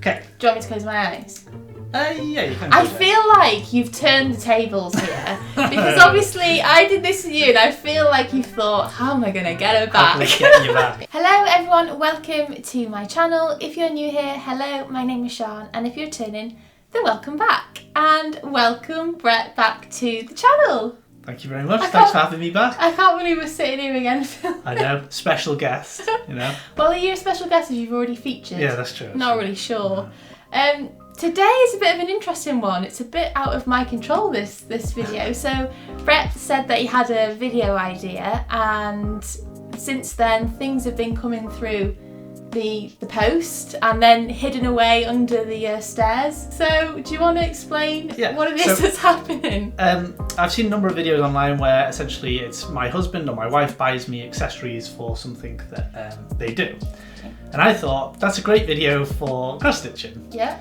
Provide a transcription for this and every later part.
Okay. Do you want me to close my eyes? Yeah, you can. I feel like you've turned the tables here because obviously I did this with you and I feel like you thought, how am I going to get her back? How can we get you back? Hello everyone, welcome to my channel. If you're new here, hello, my name is Shan, and if you're returning, then welcome back. And welcome Brett back to the channel. Thank you very much. Thanks for having me back. I can't believe we're sitting here again, Phil. I know, special guest, you know. Well, are you a special guest as you've already featured? Yeah, that's true. Not really sure. Today is a bit of an interesting one. It's a bit out of my control, this video. So Brett said that he had a video idea, and since then things have been coming through the post and then hidden away under the stairs. So do you want to explain what it is that's happening? I've seen a number of videos online where essentially it's my husband or my wife buys me accessories for something that they do. And I thought that's a great video for cross stitching. Yeah.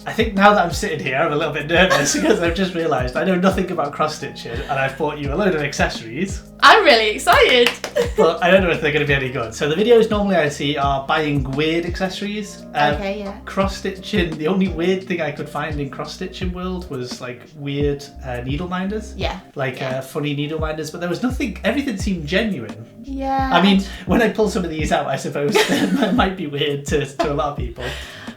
I think now that I'm sitting here, I'm a little bit nervous because I've just realised I know nothing about cross stitching, and I've bought you a load of accessories. I'm really excited. But I don't know if they're going to be any good. So the videos normally I see are buying weird accessories. Okay, yeah. Cross stitching. The only weird thing I could find in cross stitching world was like weird needle minders. Yeah. Like funny needle minders, but there was nothing. Everything seemed genuine. Yeah. I mean, when I pull some of these out, I suppose that might be weird to a lot of people.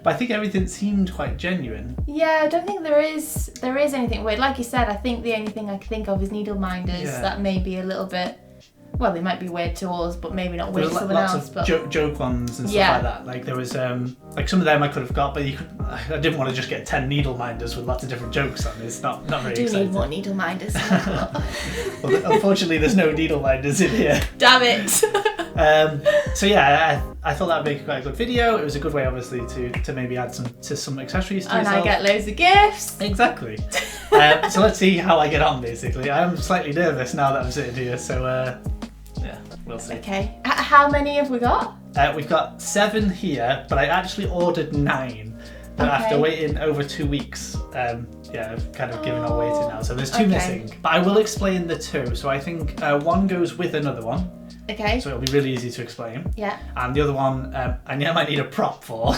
But I think everything seemed quite genuine. Yeah, I don't think there is anything weird. Like you said, I think the only thing I can think of is needle minders that may be a little bit, well, they might be weird to us, but maybe not weird to someone else. Lots of joke ones and stuff like that. Like there was like some of them I could have got, but I didn't want to just get 10 needle minders with lots of different jokes on. It's not very exciting. I do need more needle minders. Well, unfortunately, there's no needle minders in here. Damn it. So yeah, I thought that would make quite a good video. It was a good way, obviously, to maybe add some accessories to yourself. And I get loads of gifts. Exactly. So let's see how I get on. Basically, I am slightly nervous now that I'm sitting here. So yeah, we'll see. Okay. How many have we got? We've got 7 here, but I actually ordered 9. But after waiting over 2 weeks, yeah, I've kind of given up waiting now. So there's 2 missing. But I will explain the 2. So I think one goes with another one. Okay. So it'll be really easy to explain. Yeah. And the other one, I might need a prop for,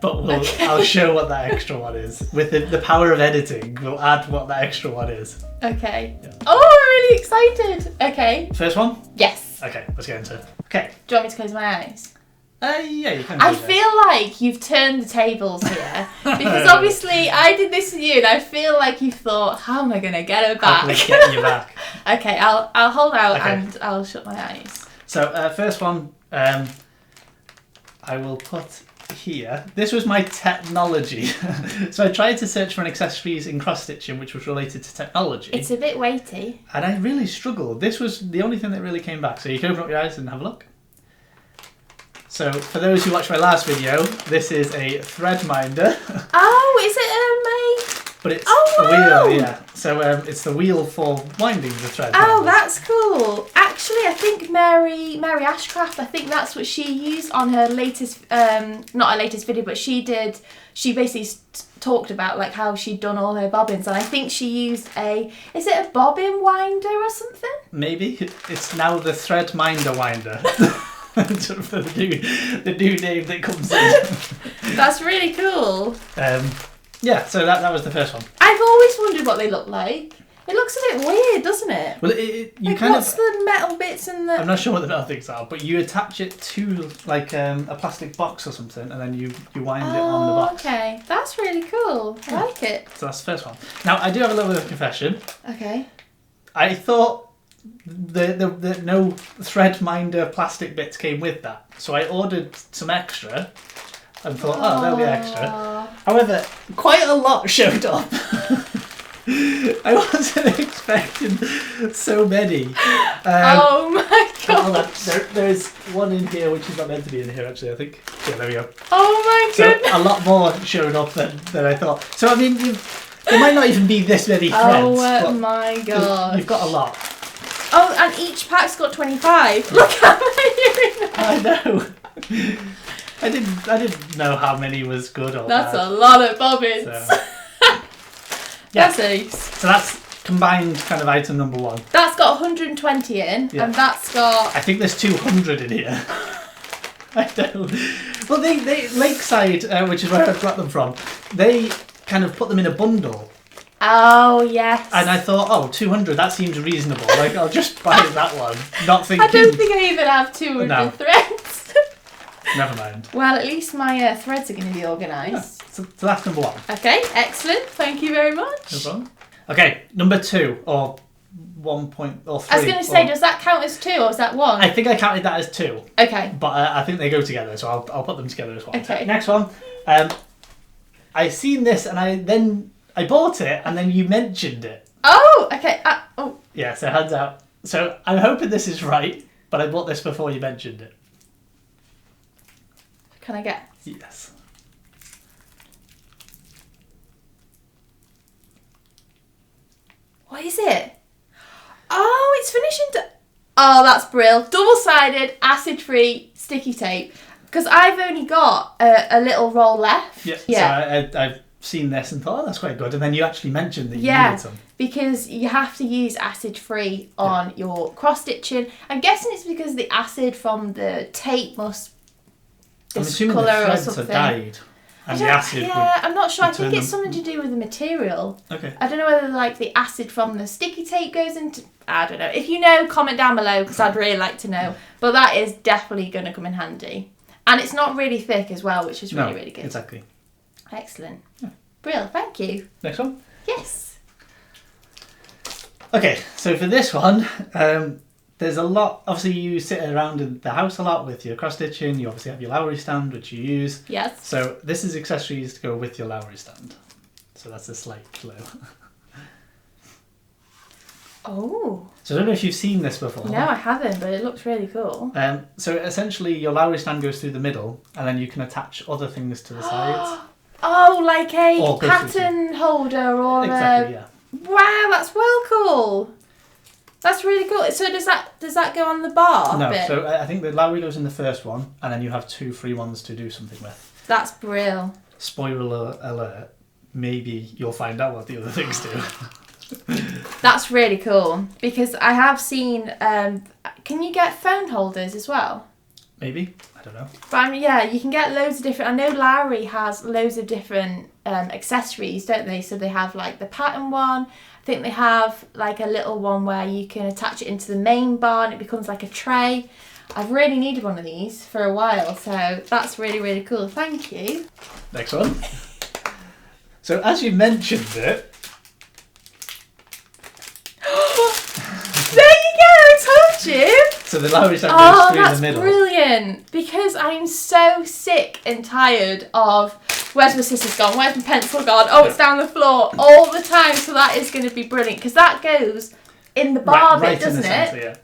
but I'll show what that extra one is. With the power of editing, we'll add what that extra one is. Okay. Yeah. Oh, I'm really excited. Okay. First one? Yes. Okay, let's get into it. Okay. Do you want me to close my eyes? Yeah, you can. I feel like you've turned the tables here because obviously I did this with you and I feel like you thought, how am I going to get her back? How can we get you back? Okay, I'll hold out and I'll shut my eyes. So first one, I will put here. This was my technology. So I tried to search for an accessories in cross stitching which was related to technology. It's a bit weighty. And I really struggled. This was the only thing that really came back. So you can open up your eyes and have a look. So, for those who watched my last video, this is a thread minder. Oh, is it But it's a wheel, yeah. So, it's the wheel for winding the thread. Oh, that's cool. Actually, I think Mary Ashcraft, I think that's what she used on her latest, not her latest video, but she basically talked about like how she'd done all her bobbins, and I think she used is it a bobbin winder or something? Maybe. It's now the thread minder winder. For the new name that comes in. That's really cool. Yeah, so that was the first one. I've always wondered what they look like. It looks a bit weird, doesn't it? Well, what's the metal bits and the... I'm not sure what the metal things are, but you attach it to like a plastic box or something, and then you wind it on the box. Okay, that's really cool. I like it. So that's the first one. Now I do have a little bit of confession. Okay. I thought the no thread minder plastic bits came with that, so I ordered some extra and thought, oh, there'll be extra. However, quite a lot showed up. I wasn't expecting so many. Oh my god! There's one in here which is not meant to be in here actually, I think. Yeah, there we go. Oh my goodness! So a lot more showed up than I thought. So I mean, there might not even be this many threads. Oh my god! You've got a lot. Oh, and each pack's got 25. Look how many. I know. I didn't know how many was good or That's bad. a lot of bobbins. So, yeah. That's ace. So that's combined kind of item number 1. That's got 120 in, and that's got... I think there's 200 in here. I don't. Well, they Lakeside, which is where I've got them from, they kind of put them in a bundle. Oh, yes. And I thought, oh, 200, that seems reasonable. Like, I'll just buy that one. Not thinking... I don't think I even have 200 threads. Never mind. Well, at least my threads are going to be organised. Yeah, so that's number 1. Okay, excellent. Thank you very much. No problem. Okay, number 2, or 1 point, or 3. I was going to say, does that count as 2 or is that 1? I think I counted that as 2. Okay. But I think they go together, so I'll put them together as 1. Okay. Next one. I seen this and I bought it and then you mentioned it. Oh, okay. Oh. Yeah, so hands out. So I'm hoping this is right, but I bought this before you mentioned it. Can I guess? Yes. What is it? Oh, it's finishing. Oh, that's brill. Double-sided, acid-free sticky tape. Because I've only got a little roll left. Yeah. So I've seen this and thought, oh, that's quite good. And then you actually mentioned that you needed some. Because you have to use acid-free on your cross-stitching. I'm guessing it's because the acid from the tape must discolour or something. Are dyed. And the acid I'm not sure. I think it's something to do with the material. Okay. I don't know whether like the acid from the sticky tape goes into... I don't know. If you know, comment down below because I'd really like to know. But that is definitely going to come in handy. And it's not really thick as well, which is really, really good. Exactly. Excellent. Yeah. Brill, thank you. Next one? Yes. Okay, so for this one, there's a lot. Obviously, you sit around in the house a lot with your cross stitching. You obviously have your Lowry stand, which you use. Yes. So this is accessories to go with your Lowry stand. So that's a slight clue. Oh. So I don't know if you've seen this before. No, I haven't, but it looks really cool. So essentially, your Lowry stand goes through the middle, and then you can attach other things to the sides. Oh, like a pattern holder or exactly, yeah. Wow, that's well cool. That's really cool. So does that go on the bar? No, bit? so I think the Lowry goes in the first one, and then you have 2 free ones to do something with. That's brill. Spoiler alert, maybe you'll find out what the other things do. That's really cool, because I have seen, can you get phone holders as well? Maybe, I don't know. But I mean, yeah, you can get loads of different, I know Lowry has loads of different accessories, don't they? So they have like the pattern one, I think they have like a little one where you can attach it into the main bar and it becomes like a tray. I've really needed one of these for a while, so that's really, really cool. Thank you. Next one. So as you mentioned it, there you go, I told you. So the Lowry stand goes through the middle. Oh, that's brilliant. Because I'm so sick and tired of where's my scissors gone, where's my pencil gone, oh, it's down the floor all the time. So that is going to be brilliant because that goes in the bar bit, doesn't it? Center, yeah.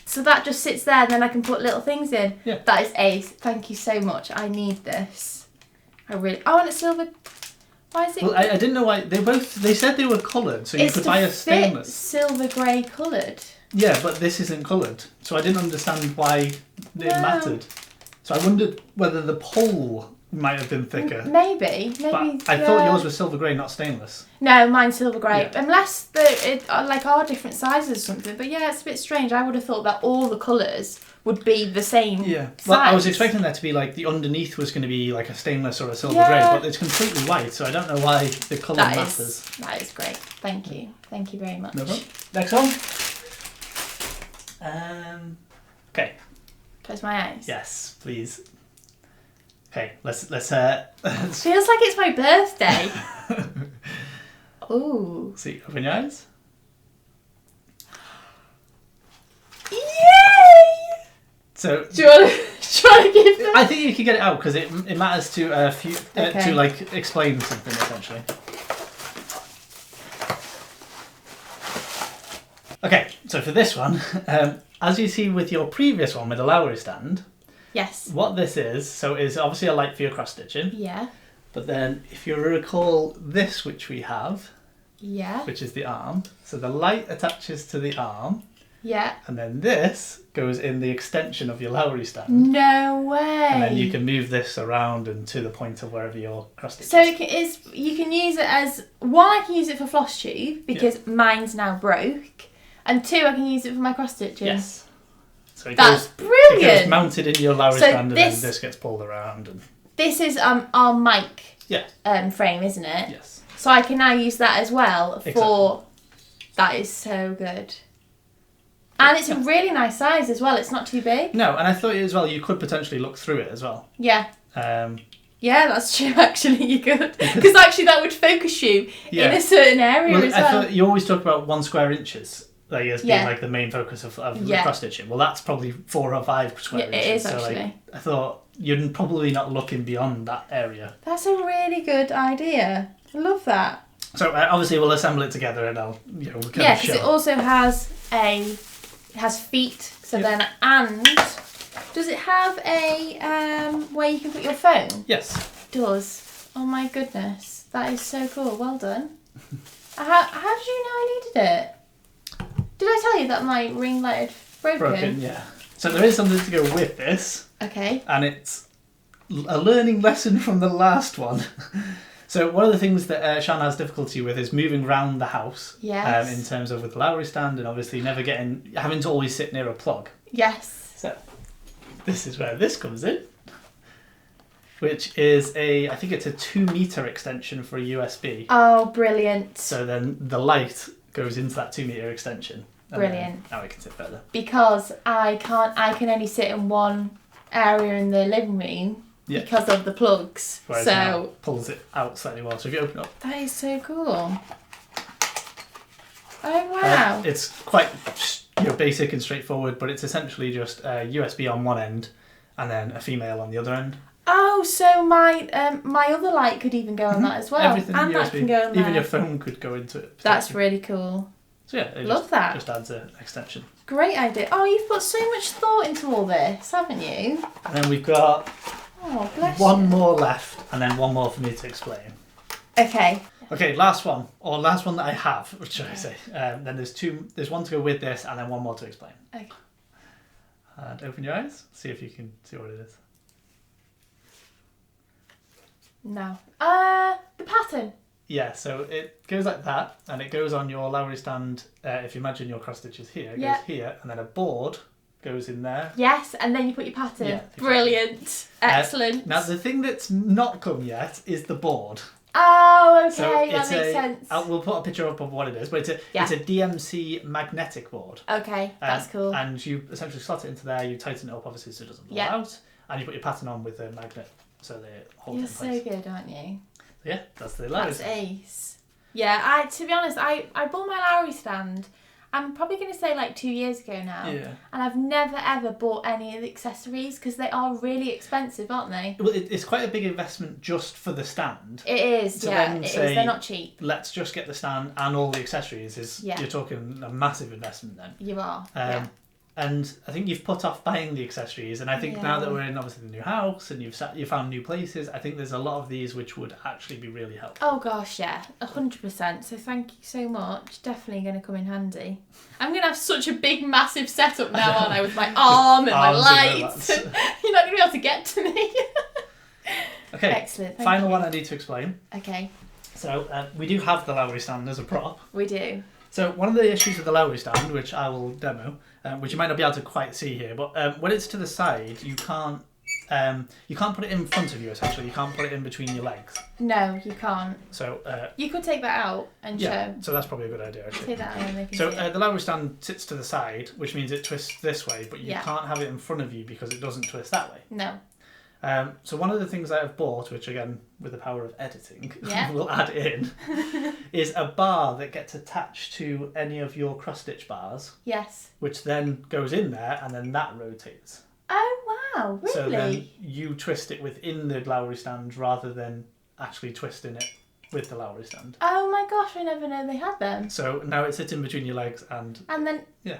So that just sits there and then I can put little things in. Yeah. That is ace. Thank you so much. I need this. I want a silver. Why is it? Well, I didn't know why they said they were coloured, so you could buy a stainless. Silver grey coloured. Yeah, but this isn't coloured, so I didn't understand why it mattered. So I wondered whether the pole might have been thicker. Maybe. But I thought yours was silver grey, not stainless. No, mine's silver grey. Yeah. Unless are different sizes or something. But yeah, it's a bit strange. I would have thought that all the colours would be the same size. Well, I was expecting that to be like the underneath was going to be like a stainless or a silver grey, but it's completely white, so I don't know why the colour matters. That is great. Thank you. Thank you very much. No problem. Next one. Okay. Close my eyes. Yes, please. Okay, let's Feels like it's my birthday. Ooh. See, open your eyes. Yay! So do you want to give them? I think you can get it out because it matters to to like explain something essentially. Okay, so for this one, as you see with your previous one with the Lowry stand, yes. What this is obviously a light for your cross stitching. Yeah. But then if you recall this, which we have, yeah, which is the arm, so the light attaches to the arm. Yeah. And then this goes in the extension of your Lowry stand. No way. And then you can move this around and to the point of wherever your cross stitch so is. you can use it as, one, I can use it for floss tube because mine's now broke. And 2, I can use it for my cross stitching. Yes. So That's brilliant. It goes mounted in your Lowry stand and then this gets pulled around. And this is our mic Yeah. frame, isn't it? Yes. So I can now use that as well for... Exactly. That is so good. And it's a really nice size as well. It's not too big. No, and I thought as well you could potentially look through it as well. Yeah. Um, Yeah, that's true, actually, you could. Because actually that would focus you in a certain area as well. I thought you always talk about 1 square inches like, as being like the main focus of cross stitching. Well, that's probably 4 or 5 square inches. It is, so, actually. like, I thought you're probably not looking beyond that area. That's a really good idea. I love that. So obviously we'll assemble it together and I'll, we'll kind of show. Yeah, because it also has feet. So then, and does it have a where you can put your phone? Yes. It does. Oh my goodness, that is so cool. Well done. How did you know I needed it? Did I tell you that my ring light had broken? Yeah. So there is something to go with this. Okay. And it's a learning lesson from the last one. So one of the things that Shan has difficulty with is moving around the house. Yes. In terms of with the Lowry stand and obviously having to always sit near a plug. Yes. So this is where this comes in, which is I think it's a 2-meter extension for a USB. Oh, brilliant. So then the light goes into that 2-meter extension. Brilliant. Now I can sit further. Because I can only sit in one area in the living room. Yeah. Because of the plugs. Whereas now it pulls it out slightly more. So if you open up. That is so cool. Oh wow. It's quite basic and straightforward, but it's essentially just a USB on one end and then a female on the other end. Oh, so my other light could even go on that as well. Everything and USB. That can go on there. Even your phone could go into it. That's really cool. So yeah, it Love that. Just adds an extension. Great idea. Oh, you've put so much thought into all this, haven't you? And then we've got one more left, and then one more for me to explain. Okay. Okay, last one that I have, which should I say? Then there's one to go with this, and then one more to explain. Okay. And open your eyes, see if you can see what it is. No. The pattern. Yeah, so it goes like that, and it goes on your Lowry stand. If you imagine your cross stitches here, it goes here, and then a board goes in there. Yes, and then you put your pattern. Yeah, brilliant. Excellent. Now, the thing that's not come yet is the board. Oh, okay, so that makes sense. We'll put a picture up of what it is, but it's a DMC magnetic board. Okay, that's cool. And you essentially slot it into there, you tighten it up obviously so it doesn't blow out, and you put your pattern on with a magnet so they hold it in place. You're so good, aren't you? Yeah, that's the Lowry stand. That's ace. Yeah, to be honest, I bought my Lowry stand, I'm probably going to say like 2 years ago now. Yeah. And I've never ever bought any of the accessories because they are really expensive, aren't they? Well, it's quite a big investment just for the stand. It is, yeah, it is. They're not cheap. Let's just get the stand and all the accessories. You're talking a massive investment then. You are, And I think you've put off buying the accessories, and I think now that we're in obviously the new house and you've found new places, I think there's a lot of these which would actually be really helpful. Oh gosh, yeah, 100%. So thank you so much. Definitely going to come in handy. I'm going to have such a big, massive setup now, aren't I, with my arm and my lights. You're not going to be able to get to me. Okay. Excellent. Final one I need to explain. Okay. So we do have the Lowry stand as a prop. We do. So one of the issues with the Lowry stand, which I will demo, which you might not be able to quite see here, but when it's to the side, you can't put it in front of you. Essentially, you can't put it in between your legs. No, you can't. So you could take that out and show. So that's probably a good idea. Actually. Take that out and they can so see it. the Lowry stand sits to the side, which means it twists this way, but you can't have it in front of you because it doesn't twist that way. No. So one of the things I have bought, which again, with the power of editing, we'll add in, is a bar that gets attached to any of your cross-stitch bars. Yes. Which then goes in there and then that rotates. Oh, wow. Really? So then you twist it within the Lowry stand rather than actually twisting it with the Lowry stand. Oh my gosh, I never know they had them. So now it sits in between your legs and... And then... Yeah.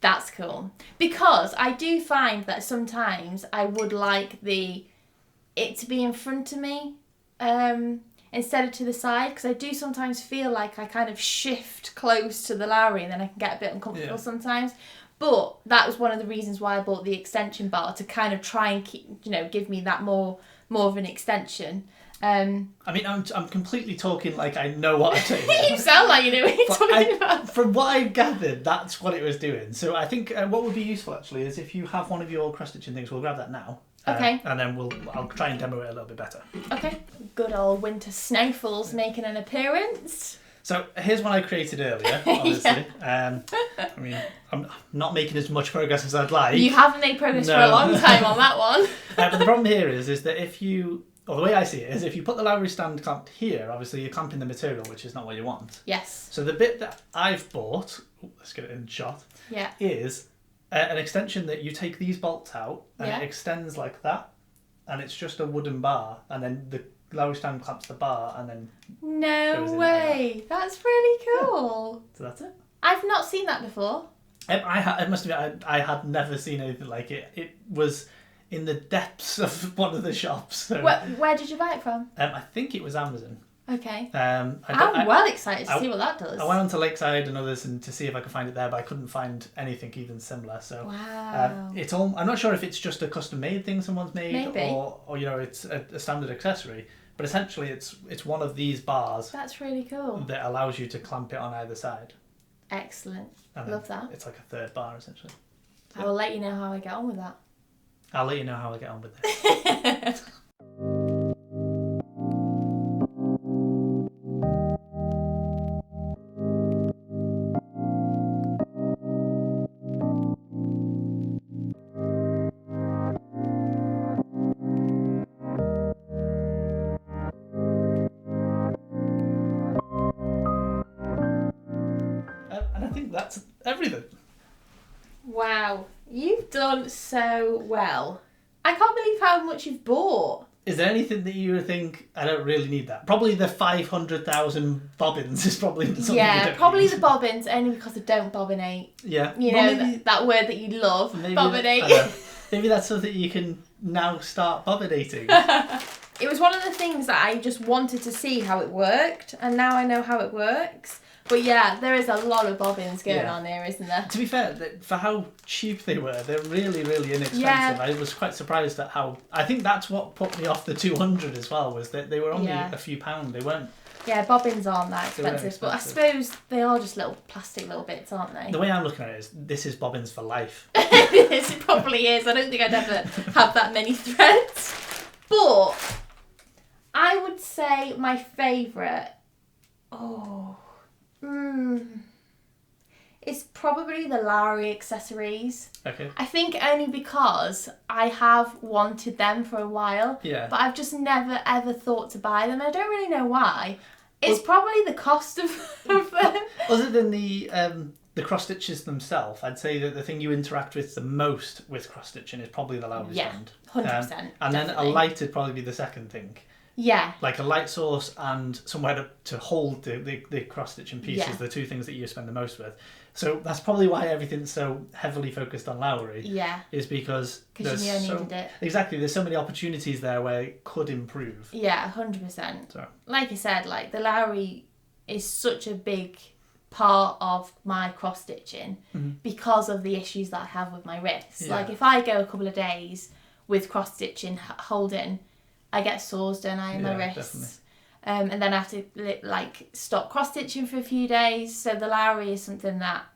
That's cool. Because I do find that sometimes I would like it to be in front of me instead of to the side, because I do sometimes feel like I kind of shift close to the Lowry and then I can get a bit uncomfortable sometimes. But that was one of the reasons why I bought the extension bar, to kind of try and keep, give me that more of an extension. I mean, I'm completely talking like I know what I'm saying. You sound like you know what you're talking about. From what I've gathered, that's what it was doing. So I think what would be useful actually is if you have one of your cross-stitching things, we'll grab that now. Okay. And then I'll try and demo it a little bit better. Okay. Good old winter snowfalls making an appearance. So here's one I created earlier, honestly. I mean, I'm not making as much progress as I'd like. You haven't made progress for a long time on that one. But the problem here is that the way I see it is if you put the Lowry stand clamp here, obviously you're clamping the material, which is not what you want. Yes. So the bit that I've bought, let's get it in shot, is an extension that you take these bolts out and it extends like that, and it's just a wooden bar, and then the Lowry stand clamps the bar, and then no way, like that's really cool. So that's it. I've not seen that before. It must have been, I had never seen anything like it. It was in the depths of one of the shops. So, where did you buy it from? I think it was Amazon. Okay. I'm well excited to see what that does. I went onto Lakeside and others and to see if I could find it there, but I couldn't find anything even similar. So wow. I'm not sure if it's just a custom made thing someone's made, maybe, or it's a standard accessory. But essentially, it's one of these bars. That's really cool. That allows you to clamp it on either side. Excellent. And love that. It's like a third bar essentially. I will let you know how I get on with that. I'll let you know how I get on with this. And I think that's everything. Wow, you've done so well. I can't believe how much you've bought. Is there anything that you think, I don't really need that? Probably the 500,000 bobbins is probably something you don't probably need. The bobbins, only because I don't bobbinate. Yeah. You know, that word that you love, bobbinate. Maybe that's something you can now start bobbinating. It was one of the things that I just wanted to see how it worked, and now I know how it works. But yeah, there is a lot of bobbins going on there, isn't there? To be fair, for how cheap they were, they're really, really inexpensive. Yeah. I was quite surprised at how... I think that's what put me off the 200 as well, was that they were only a few pound. They weren't... Yeah, bobbins aren't that expensive, but I suppose they are just little plastic little bits, aren't they? The way I'm looking at it is, this is bobbins for life. It probably is. I don't think I'd ever have that many threads. But I would say my favourite... It's probably the Lowry accessories. Okay. I think only because I have wanted them for a while. Yeah. But I've just never ever thought to buy them. I don't really know why. It's probably the cost of them. Other than the cross stitches themselves, I'd say that the thing you interact with the most with cross stitching is probably the Lowry stand. 100%. And then a light would probably be the second thing. Yeah. Like a light source and somewhere to hold the cross-stitching pieces, the two things that you spend the most with. So that's probably why everything's so heavily focused on Lowry. Yeah. Is because you needed it. Exactly. There's so many opportunities there where it could improve. Yeah, 100%. So. Like I said, like the Lowry is such a big part of my cross-stitching because of the issues that I have with my wrists. Yeah. Like if I go a couple of days with cross-stitching, holding... I get sores, don't I, in my wrists? And then I have to stop cross-stitching for a few days. So the Lowry is something that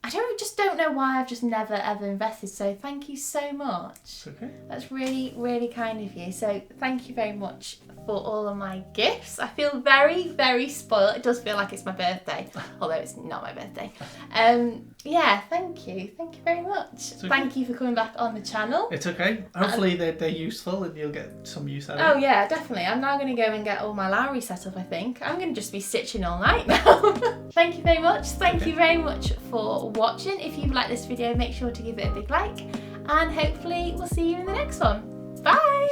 I don't know why I've just never ever invested. So thank you so much. Okay. That's really, really kind of you. So thank you very much for all of my gifts. I feel very, very spoiled. It does feel like it's my birthday, although it's not my birthday. Yeah, thank you. Thank you very much. Okay. Thank you for coming back on the channel. It's okay. Hopefully they're useful and you'll get some use out of it. Oh yeah, definitely. I'm now going to go and get all my Lowry set up, I think. I'm going to just be stitching all night now. Thank you very much. Thank you very much for watching. If you've liked this video, make sure to give it a big like. And hopefully we'll see you in the next one. Bye!